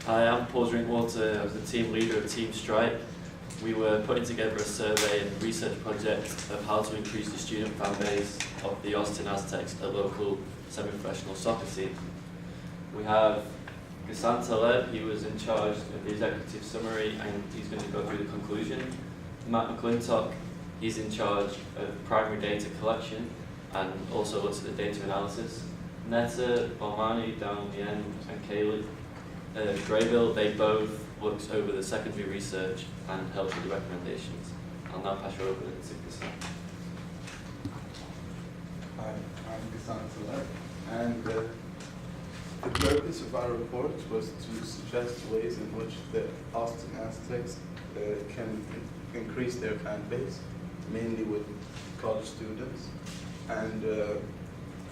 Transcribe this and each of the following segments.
Hi, I'm Paul Drinkwater. I was the team leader of Team Stripe. We were putting together a survey and research project of how to increase the student fan base of the Austin Aztecs, a local semi-professional soccer team. We have Ghassan Taleb. He was in charge of the executive summary and he's going to go through the conclusion. Matt McClintock, he's in charge of primary data collection and also looks at the data analysis. Netta, Balmani down the end, and Kaylee Graybill, they both looked over the secondary research and helped with the recommendations. I'll now pass you over to Ghassan. Hi, I'm Ghassan Taleb, and the purpose of our report was to suggest ways in which the Austin Aztecs can increase their fan base, mainly with college students. And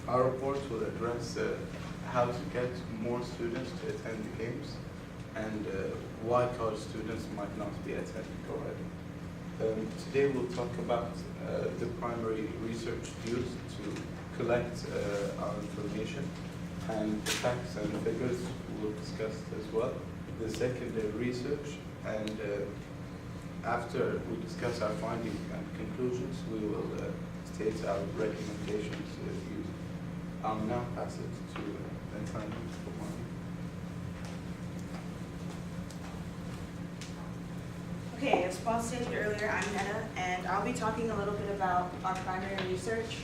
our report will address how to get more students to attend the games and why college students might not be attending already. Today we'll talk about the primary research used to collect our information, and the facts and figures we'll discuss as well. The secondary research, and after we discuss our findings and conclusions, we will state our recommendations used. I'll now pass it to Antonio. Okay, as Paul stated earlier, I'm Netta, and I'll be talking a little bit about our primary research.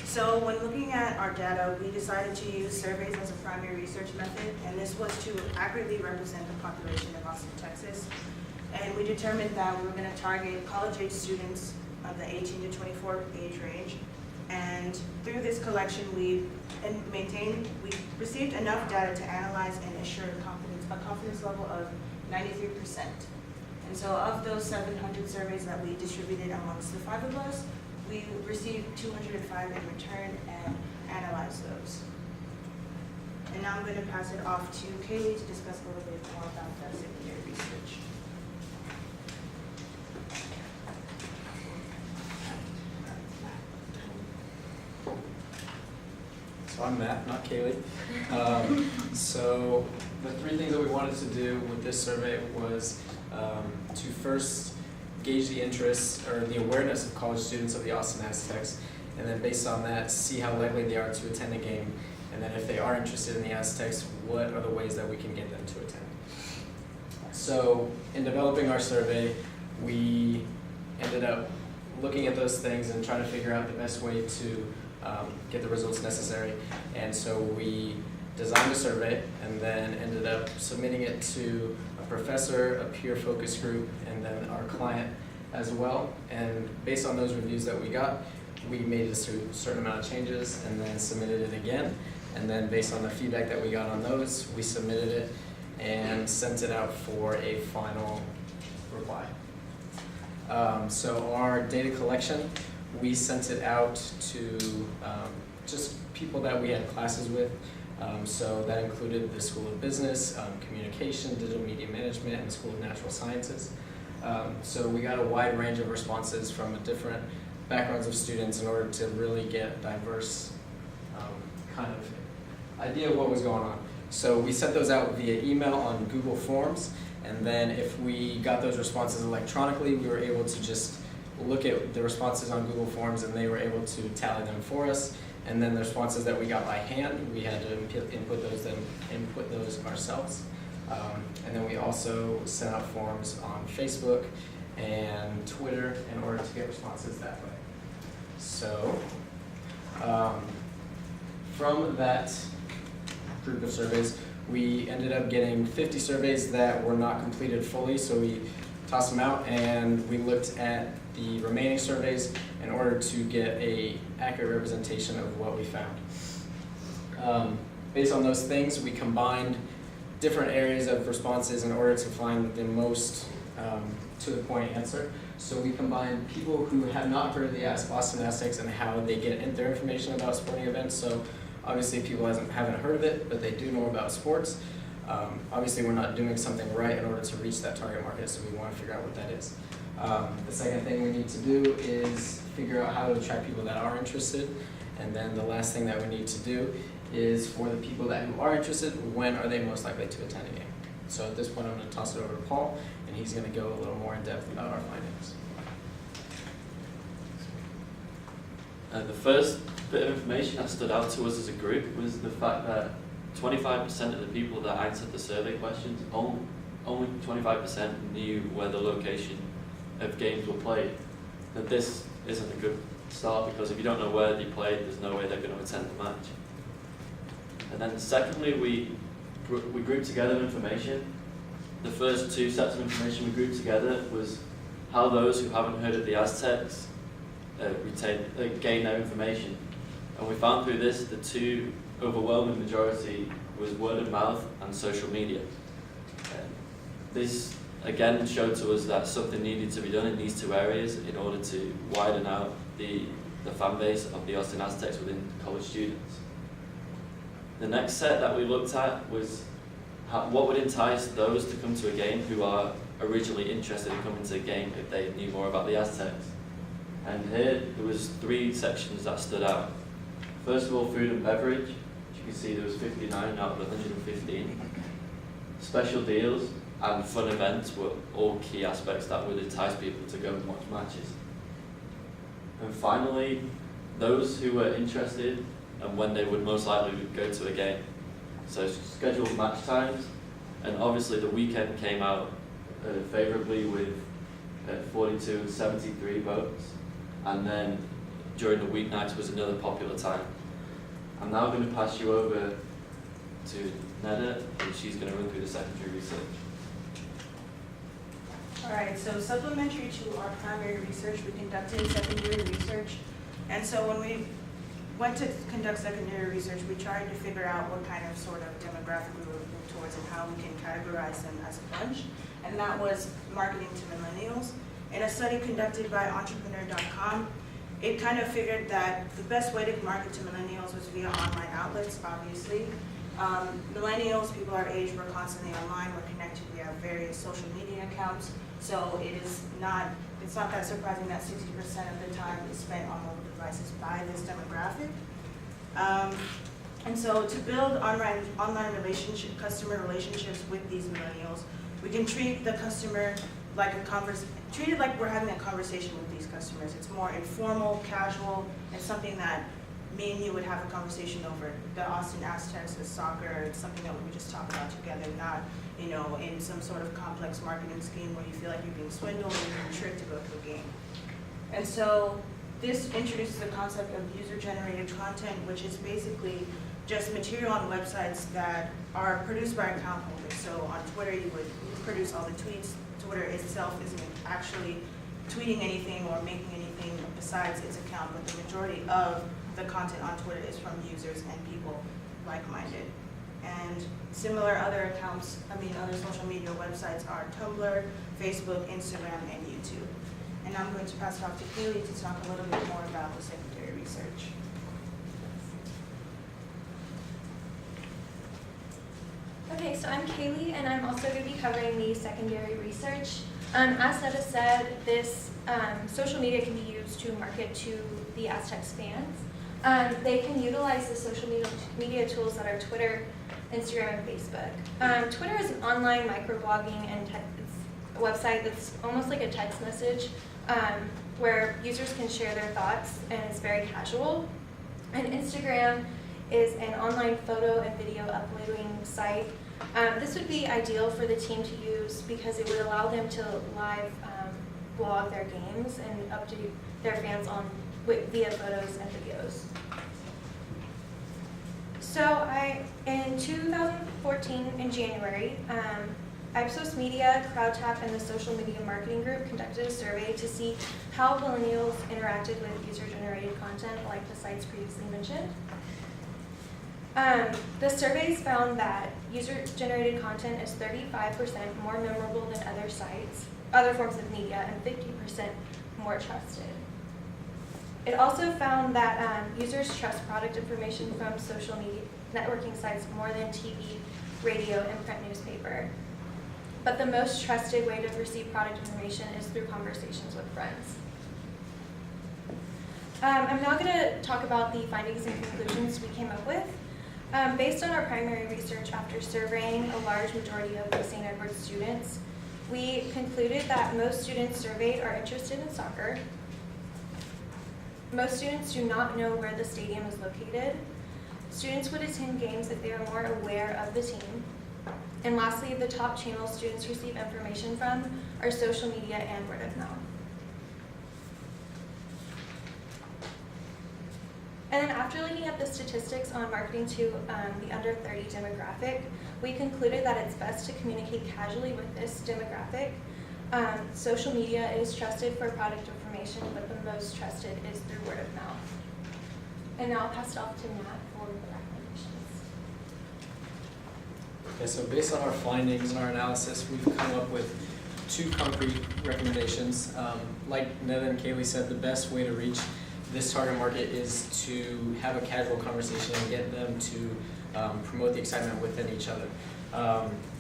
So when looking at our data, we decided to use surveys as a primary research method, and this was to accurately represent the population of Austin, Texas. And we determined that we were going to target college-age students of the 18 to 24 age range. And through this collection, we received enough data to analyze and assure a confidence level of 93%. And so of those 700 surveys that we distributed amongst the 5 of us, we received 205 in return and analyzed those. And now I'm going to pass it off to Kaylee to discuss a little bit more about the secondary research. So I'm Matt, not Kaylee. So the 3 things that we wanted to do with this survey was to first gauge the interest or the awareness of college students of the Austin Aztecs, and then based on that, see how likely they are to attend a game, and then if they are interested in the Aztecs, what are the ways that we can get them to attend. So in developing our survey, we ended up looking at those things and trying to figure out the best way to get the results necessary. And so we designed a survey and then ended up submitting it to a professor, a peer focus group, and then our client as well. And based on those reviews that we got, we made a certain amount of changes and then submitted it again. And then based on the feedback that we got on those, we submitted it and sent it out for a final reply. So our data collection, we sent it out to just people that we had classes with. So that included the School of Business, Communication, Digital Media Management, and the School of Natural Sciences. So we got a wide range of responses from different backgrounds of students in order to really get a diverse kind of idea of what was going on. So we sent those out via email on Google Forms, and then if we got those responses electronically, we were able to just look at the responses on Google Forms, and they were able to tally them for us. And then the responses that we got by hand, we had to input those ourselves. And then we also sent out forms on Facebook and Twitter in order to get responses that way. So from that group of surveys, we ended up getting 50 surveys that were not completed fully, so we tossed them out and we looked at the remaining surveys in order to get an accurate representation of what we found. Based on those things, we combined different areas of responses in order to find the most to the point answer. So we combined people who have not heard of the Austin Aztecs and how they get their information about sporting events. So obviously people haven't heard of it, but they do know about sports. Obviously we're not doing something right in order to reach that target market, so we want to figure out what that is. The second thing we need to do is figure out how to attract people that are interested. And then the last thing that we need to do is for the people who are interested, when are they most likely to attend a game? So at this point, I'm going to toss it over to Paul, and he's going to go a little more in depth about our findings. The first bit of information that stood out to us as a group was the fact that 25% of the people that answered the survey questions, only 25% knew where the location of games were played. That this isn't a good start, because if you don't know where they played, there's no way they're going to attend the match. And then secondly, we grouped together information. The first two sets of information we grouped together was how those who haven't heard of the Aztecs gain their information. And we found through this the two overwhelming majority was word of mouth and social media. This again showed to us that something needed to be done in these two areas in order to widen out the fan base of the Austin Aztecs within college students. The next set that we looked at was what would entice those to come to a game who are originally interested in coming to a game if they knew more about the Aztecs. And here there was 3 sections that stood out. First of all, food and beverage. As you can see, there was 59 out of 115. Special deals and fun events were all key aspects that would entice people to go and watch matches. And finally, those who were interested and when they would most likely go to a game. So scheduled match times, and obviously the weekend came out favourably with 42 and 73 votes, and then during the weeknights was another popular time. I'm now going to pass you over to Neda, and she's going to run through the secondary research. Alright, so supplementary to our primary research, we conducted secondary research. And so when we went to conduct secondary research, we tried to figure out what kind of sort of demographic we were looking towards and how we can categorize them as a bunch. And that was marketing to millennials. In a study conducted by entrepreneur.com, it kind of figured that the best way to market to millennials was via online outlets, obviously. Millennials, people our age, we're constantly online, we're connected, we have various social media accounts. So it's not that surprising that 60% of the time is spent on mobile devices by this demographic. And so to build online customer relationships with these millennials, we can treat the customer like treat it like we're having a conversation with these customers. It's more informal, casual, and something that me and you would have a conversation over. The Austin Aztecs, the soccer, it's something that we would just talk about together, not in some sort of complex marketing scheme where you feel like you're being swindled or you're being tricked to go to a game. And so this introduces the concept of user-generated content, which is basically just material on websites that are produced by account holders. So on Twitter, you would produce all the tweets. Twitter itself isn't actually tweeting anything or making anything besides its account, but the majority of the content on Twitter is from users and people like-minded. And similar other other social media websites are Tumblr, Facebook, Instagram, and YouTube. And I'm going to pass it off to Kaylee to talk a little bit more about the secondary research. Okay, so I'm Kaylee, and I'm also going to be covering the secondary research. As Neda said, this social media can be used to market to the Aztecs fans. They can utilize the social media tools that are Twitter, Instagram, and Facebook. Twitter is an online microblogging and it's a website that's almost like a text message where users can share their thoughts, and it's very casual. And Instagram is an online photo and video uploading site. This would be ideal for the team to use because it would allow them to live blog their games and update their fans via photos and videos. So in 2014, in January, Ipsos Media, CrowdTap, and the Social Media Marketing Group conducted a survey to see how millennials interacted with user-generated content like the sites previously mentioned. The surveys found that user-generated content is 35% more memorable than other forms of media, and 50% more trusted. It also found that users trust product information from social media networking sites more than TV, radio, and print newspaper. But the most trusted way to receive product information is through conversations with friends. I'm now going to talk about the findings and conclusions we came up with. Based on our primary research after surveying a large majority of the St. Edward's students, we concluded that most students surveyed are interested in soccer. Most students do not know where the stadium is located. Students would attend games if they are more aware of the team. And lastly, the top channels students receive information from are social media and word of mouth. And then after looking at the statistics on marketing to the under 30 demographic, we concluded that it's best to communicate casually with this demographic. Social media is trusted for product information, but the most trusted is through word of mouth. And now I'll pass it off to Matt for the recommendations. Okay, so based on our findings and our analysis, we've come up with 2 concrete recommendations. Like Neda and Kaylee said, the best way to reach this target market is to have a casual conversation and get them to promote the excitement within each other.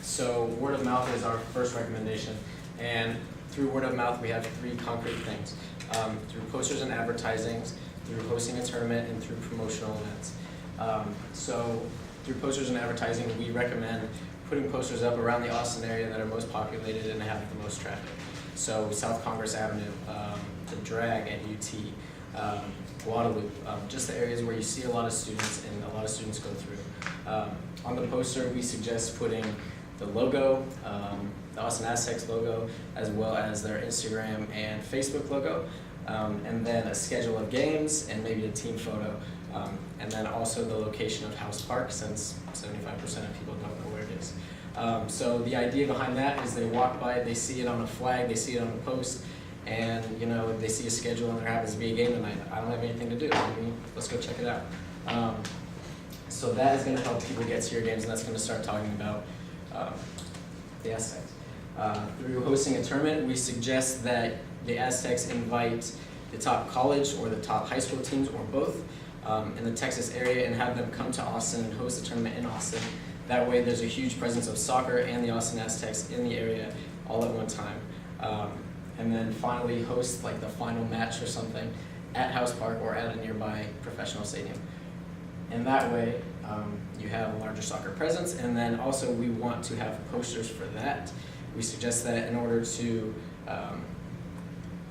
So word of mouth is our first recommendation, and through word of mouth we have 3 concrete things. Through posters and advertising, through hosting a tournament, and through promotional events. So through posters and advertising, we recommend putting posters up around the Austin area that are most populated and have the most traffic. So South Congress Avenue, the Drag at UT, Guadalupe, just the areas where you see a lot of students and a lot of students go through. On the poster, we suggest putting the logo, the Austin Aztecs logo, as well as their Instagram and Facebook logo, and then a schedule of games and maybe a team photo, and then also the location of House Park, since 75% of people don't know where it is. So the idea behind that is they walk by, they see it on a flag, they see it on a post, and they see a schedule and there happens to be a game tonight. I don't have anything to do. Let's go check it out. So that is going to help people get to your games, and that's going to start talking about the Aztecs. Through hosting a tournament, we suggest that the Aztecs invite the top college or the top high school teams, or both, in the Texas area, and have them come to Austin and host a tournament in Austin. That way there's a huge presence of soccer and the Austin Aztecs in the area all at one time. And then finally host like the final match or something at House Park or at a nearby professional stadium. And that way you have a larger soccer presence. And then also we want to have posters for that. We suggest that in order to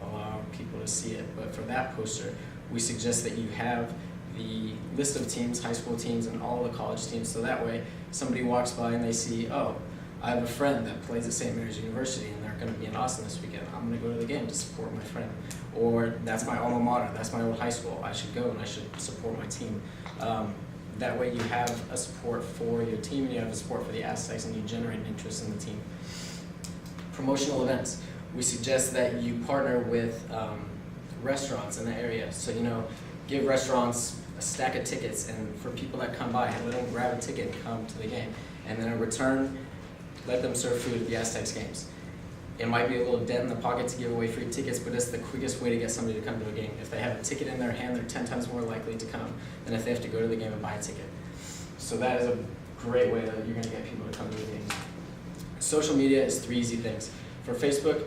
allow people to see it, but for that poster, we suggest that you have the list of teams, high school teams, and all the college teams, so that way somebody walks by and they see, oh, I have a friend that plays at St. Mary's University and they're going to be in Austin this weekend. I'm going to go to the game to support my friend. Or that's my alma mater, that's my old high school. I should go and I should support my team. That way you have a support for your team and you have a support for the Aztecs, and you generate an interest in the team. Promotional events. We suggest that you partner with restaurants in the area. So, give restaurants a stack of tickets, and for people that come by, let them grab a ticket and come to the game. And then in return, let them serve food at the Aztecs games. It might be a little dent in the pocket to give away free tickets, but it's the quickest way to get somebody to come to a game. If they have a ticket in their hand, they're 10 times more likely to come than if they have to go to the game and buy a ticket. So that is a great way that you're going to get people to come to the games. Social media is 3 easy things. For Facebook,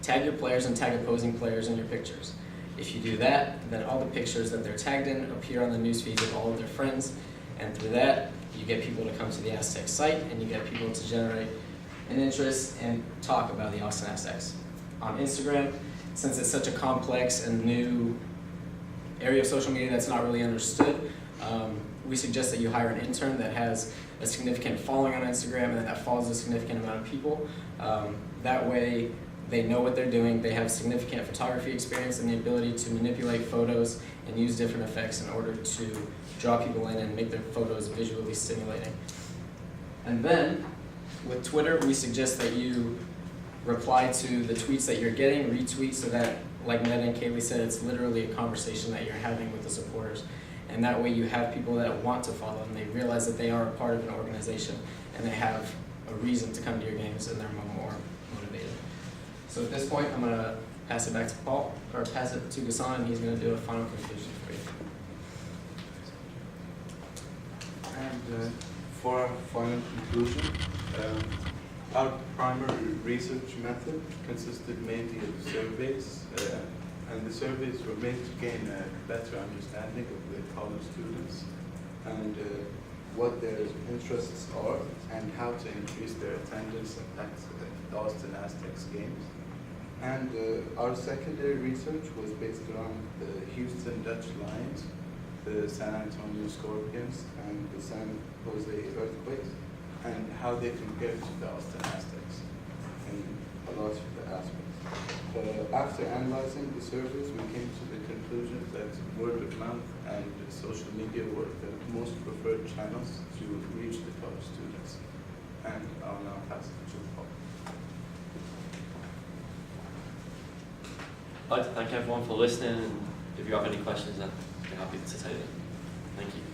tag your players and tag opposing players in your pictures. If you do that, then all the pictures that they're tagged in appear on the news feeds of all of their friends, and through that, you get people to come to the Aztec site, and you get people to generate an interest and talk about the Austin Aztecs. On Instagram, since it's such a complex and new area of social media that's not really understood, we suggest that you hire an intern that has a significant following on Instagram and that follows a significant amount of people. That way, they know what they're doing, they have significant photography experience and the ability to manipulate photos and use different effects in order to draw people in and make their photos visually stimulating. And then, with Twitter, we suggest that you reply to the tweets that you're getting, retweet, so that, like Neda and Kaylee said, it's literally a conversation that you're having with the supporters. And that way you have people that want to follow, and they realize that they are a part of an organization, and they have a reason to come to your games, and they're more motivated. So at this point, I'm going to pass it back to Paul, or pass it to Ghassan, and he's going to do a final conclusion for you. And for our final conclusion, our primary research method consisted mainly of surveys, and the surveys were made to gain a better understanding of the college students. And what their interests are, and how to increase their attendance at the Austin Aztecs games. And our secondary research was based around the Houston Dutch Lions, the San Antonio Scorpions, and the San Jose Earthquakes, and how they compare to the Austin Aztecs in a lot of the aspects. After analyzing the surveys, we came to the conclusion that word of mouth and social media were the most preferred channels to reach the college students. And I'll now pass it to Paul. I'd like to thank everyone for listening, and if you have any questions, I'd be happy to take them. Thank you.